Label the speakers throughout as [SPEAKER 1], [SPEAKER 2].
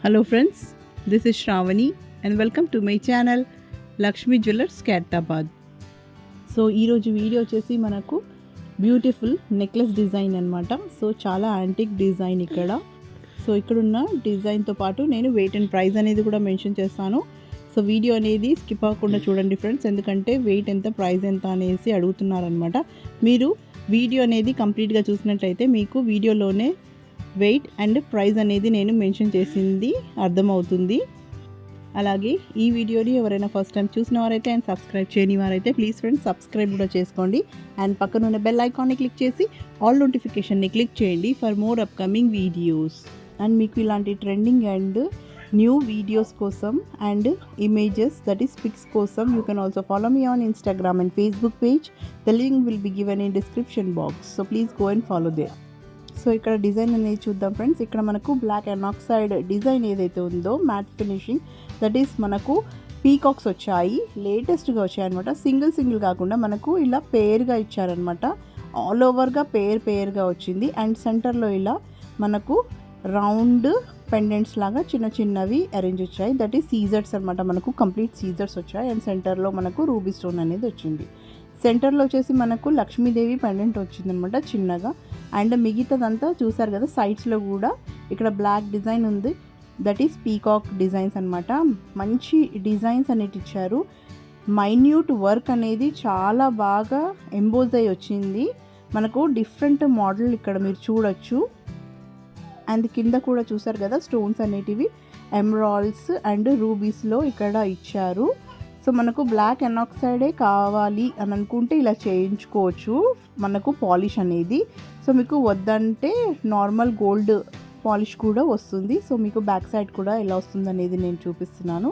[SPEAKER 1] Hello friends, this is Shravani and welcome to my channel Lakshmi Jewellers Khairtabad. So ఈరోజు video వచ్చేసి మనకు beautiful necklace design అనమాట. So చాలా antique design ఇక్కడ. So ఇక్కడున్న డిజైన్తో పాటు నేను వెయిట్ అండ్ ప్రైస్ అనేది కూడా మెన్షన్ చేస్తాను. సో వీడియో అనేది స్కిప్ అవ్వకుండా చూడండి ఫ్రెండ్స్, ఎందుకంటే వెయిట్ ఎంత ప్రైస్ ఎంత అనేసి అడుగుతున్నారనమాట. మీరు వీడియో అనేది కంప్లీట్గా చూసినట్లయితే మీకు వీడియోలోనే వెయిట్ అండ్ ప్రైస్ అనేది నేను మెన్షన్ చేసింది అర్థమవుతుంది. అలాగే ఈ వీడియోని ఎవరైనా ఫస్ట్ టైం చూసిన వారైతే అండ్ సబ్స్క్రైబ్ చేయని వారైతే ప్లీజ్ ఫ్రెండ్స్ సబ్స్క్రైబ్ కూడా చేసుకోండి. అండ్ పక్కన ఉన్న బెల్ ఐకాన్ని క్లిక్ చేసి ఆల్ నోటిఫికేషన్ని క్లిక్ చేయండి for more upcoming videos. And మీకు ఇలాంటి ట్రెండింగ్ అండ్ న్యూ వీడియోస్ కోసం and images that is pics కోసం you can also follow me on Instagram and Facebook page. The link will be given in description box. So please go and follow there. So ఇక్కడ design అనేది చూద్దాం friends. ఇక్కడ మనకు black and oxide design ఏదైతే ఉందో matte finishing that is మనకు peacocks వచ్చాయి, లేటెస్ట్గా వచ్చాయన్నమాట. సింగిల్ కాకుండా మనకు ఇలా పేర్గా ఇచ్చారనమాట. ఆల్ ఓవర్గా పేర్గా వచ్చింది. అండ్ సెంటర్లో ఇలా మనకు రౌండ్ పెండెంట్స్ లాగా చిన్నవి అరేంజ్ వచ్చాయి. దట్ ఈస్ సీజర్స్ అనమాట. మనకు కంప్లీట్ సీజర్స్ వచ్చాయి. అండ్ సెంటర్లో మనకు రూబీ స్టోన్ అనేది వచ్చింది. సెంటర్లో వచ్చేసి మనకు లక్ష్మీదేవి పెండెంట్ వచ్చిందనమాట చిన్నగా. అండ్ మిగతాదంతా చూసారు కదా, సైడ్స్లో కూడా ఇక్కడ బ్లాక్ డిజైన్ ఉంది. దట్ ఈస్ పీకాక్ డిజైన్స్ అనమాట. మంచి డిజైన్స్ అనేవి ఇచ్చారు. మైన్యూట్ వర్క్ అనేది చాలా బాగా ఎంబోజ్ అయ్యి వచ్చింది. మనకు డిఫరెంట్ మోడల్ ఇక్కడ మీరు చూడొచ్చు. అండ్ కింద కూడా చూసారు కదా, స్టోన్స్ అనేటివి ఎమరాల్డ్స్ అండ్ రూబీస్లో ఇక్కడ ఇచ్చారు. సో మనకు బ్లాక్ ఎనాక్సైడే కావాలి అని అనుకుంటే ఇలా చేయించుకోవచ్చు మనకు పాలిష్ అనేది. సో మీకు వద్దంటే నార్మల్ గోల్డ్ పాలిష్ కూడా వస్తుంది. సో మీకు బ్యాక్ సైడ్ కూడా ఎలా వస్తుంది అనేది నేను చూపిస్తున్నాను.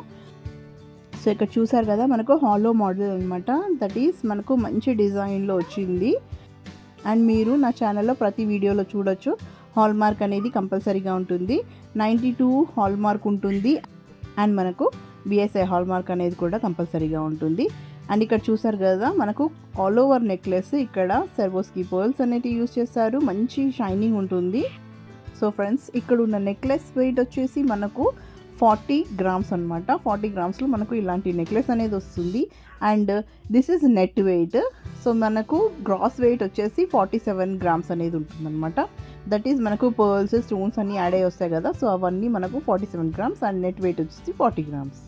[SPEAKER 1] సో ఇక్కడ చూసారు కదా, మనకు హాలో మోడల్ అనమాట. దట్ ఈస్ మనకు మంచి డిజైన్లో వచ్చింది. అండ్ మీరు నా ఛానల్లో ప్రతి వీడియోలో చూడొచ్చు. హాల్ మార్క్ అనేది కంపల్సరీగా ఉంటుంది. 92 హాల్ మార్క్ ఉంటుంది. అండ్ మనకు బిఎస్ఐ హాల్ మార్క్ అనేది కూడా కంపల్సరీగా ఉంటుంది. అండ్ ఇక్కడ చూసారు కదా, మనకు ఆల్ ఓవర్ నెక్లెస్ ఇక్కడ సెర్వోస్కి పర్ల్స్ అనేవి యూజ్ చేస్తారు. మంచి షైనింగ్ ఉంటుంది. సో ఫ్రెండ్స్, ఇక్కడ ఉన్న నెక్లెస్ వెయిట్ వచ్చేసి మనకు 40 గ్రామ్స్ అనమాట. 40 గ్రామ్స్లో మనకు ఇలాంటి నెక్లెస్ అనేది వస్తుంది. And this is net weight. So మనకు గ్రాస్ వెయిట్ వచ్చేసి 47 గ్రామ్స్ అనేది ఉంటుందన్నమాట. దట్ ఈజ్ మనకు పర్ల్స్ స్టోన్స్ అన్నీ యాడ్ అయ్యి వస్తాయి కదా. సో అవన్నీ మనకు 47 గ్రామ్స్. అండ్ నెట్ వెయిట్ వచ్చేసి 40 గ్రామ్స్.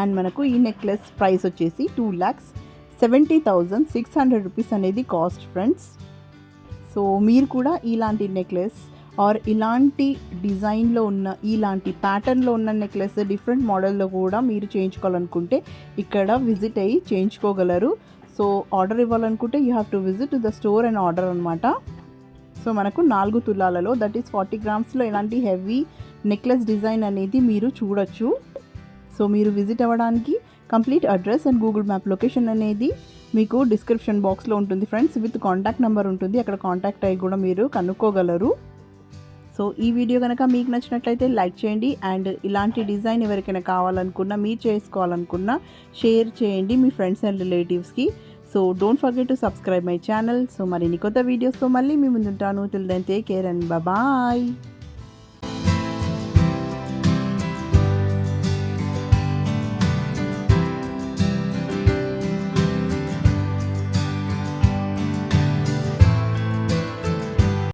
[SPEAKER 1] అండ్ మనకు ఈ నెక్లెస్ ప్రైస్ వచ్చేసి 2,70,600 రూపీస్ అనేది కాస్ట్ ఫ్రెండ్స్. సో మీరు కూడా ఇలాంటి నెక్లెస్ ఆర్ ఇలాంటి డిజైన్లో ఉన్న ఇలాంటి ప్యాటర్న్లో ఉన్న నెక్లెస్ డిఫరెంట్ మోడల్లో కూడా మీరు చేయించుకోవాలనుకుంటే ఇక్కడ విజిట్ అయ్యి చేయించుకోగలరు. సో ఆర్డర్ ఇవ్వాలనుకుంటే you have to visit the store and order అనమాట. సో మనకు 4 తులాలలో దట్ ఈస్ 40 గ్రామ్స్లో ఇలాంటి హెవీ నెక్లెస్ డిజైన్ అనేది మీరు చూడొచ్చు. సో మీరు విజిట్ అవ్వడానికి complete address and Google map location అనేది మీకు డిస్క్రిప్షన్ బాక్స్లో ఉంటుంది ఫ్రెండ్స్. విత్ కాంటాక్ట్ నెంబర్ ఉంటుంది, అక్కడ కాంటాక్ట్ అయ్యి కూడా మీరు కనుక్కోగలరు. సో ఈ వీడియో కనుక మీకు నచ్చినట్లయితే లైక్ చేయండి. అండ్ ఇలాంటి డిజైన్ ఎవరికైనా కావాలనుకున్నా, మీరు చేసుకోవాలనుకున్నా షేర్ చేయండి మీ ఫ్రెండ్స్ అండ్ రిలేటివ్స్కి. So don't forget to subscribe my channel. So మరిన్ని కొత్త వీడియోస్తో మళ్ళీ మీ ముందుంటాను. Till then take care and bye.